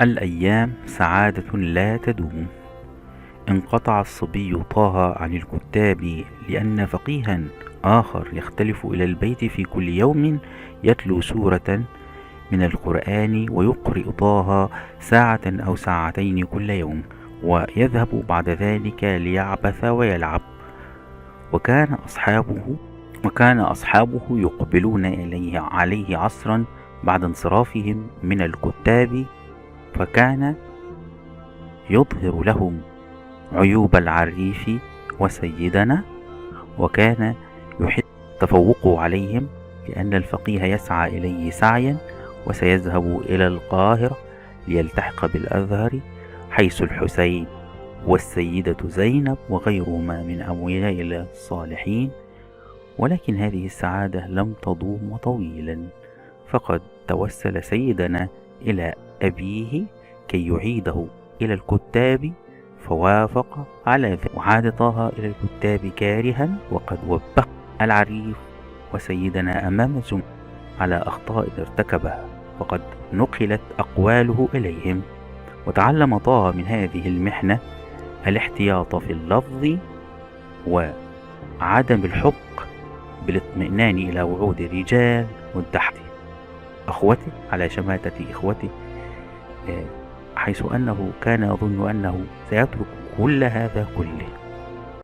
الأيام سعادة لا تدوم. انقطع الصبي طه عن الكتاب لأن فقيها آخر يختلف إلى البيت في كل يوم يتلو سورة من القرآن ويقرئ طه ساعة أو ساعتين كل يوم، ويذهب بعد ذلك ليعبث ويلعب. وكان أصحابه يقبلون عليه عصرا بعد انصرافهم من الكتاب، فكان يظهر لهم عيوب العريف وسيدنا، وكان يحب تفوقه عليهم لأن الفقيه يسعى إليه سعيا، وسيذهب إلى القاهرة ليلتحق بالأزهر حيث الحسين والسيدة زينب وغيرهما من أولياء الصالحين. ولكن هذه السعادة لم تدوم طويلا، فقد توسل سيدنا إلى أبيه كي يعيده إلى الكتاب، فوافق على ذلك، وعاد طه إلى الكتاب كارها، وقد وبخ العريف وسيدنا أمام الزملاء على أخطاء ارتكبها، وقد نقلت أقواله إليهم. وتعلم طه من هذه المحنة الاحتياط في اللفظ وعدم الحق بالاطمئنان إلى وعود الرجال والدحر أخوته على شماتة إخوته، حيث أنه كان يظن أنه سيترك كل هذا كله.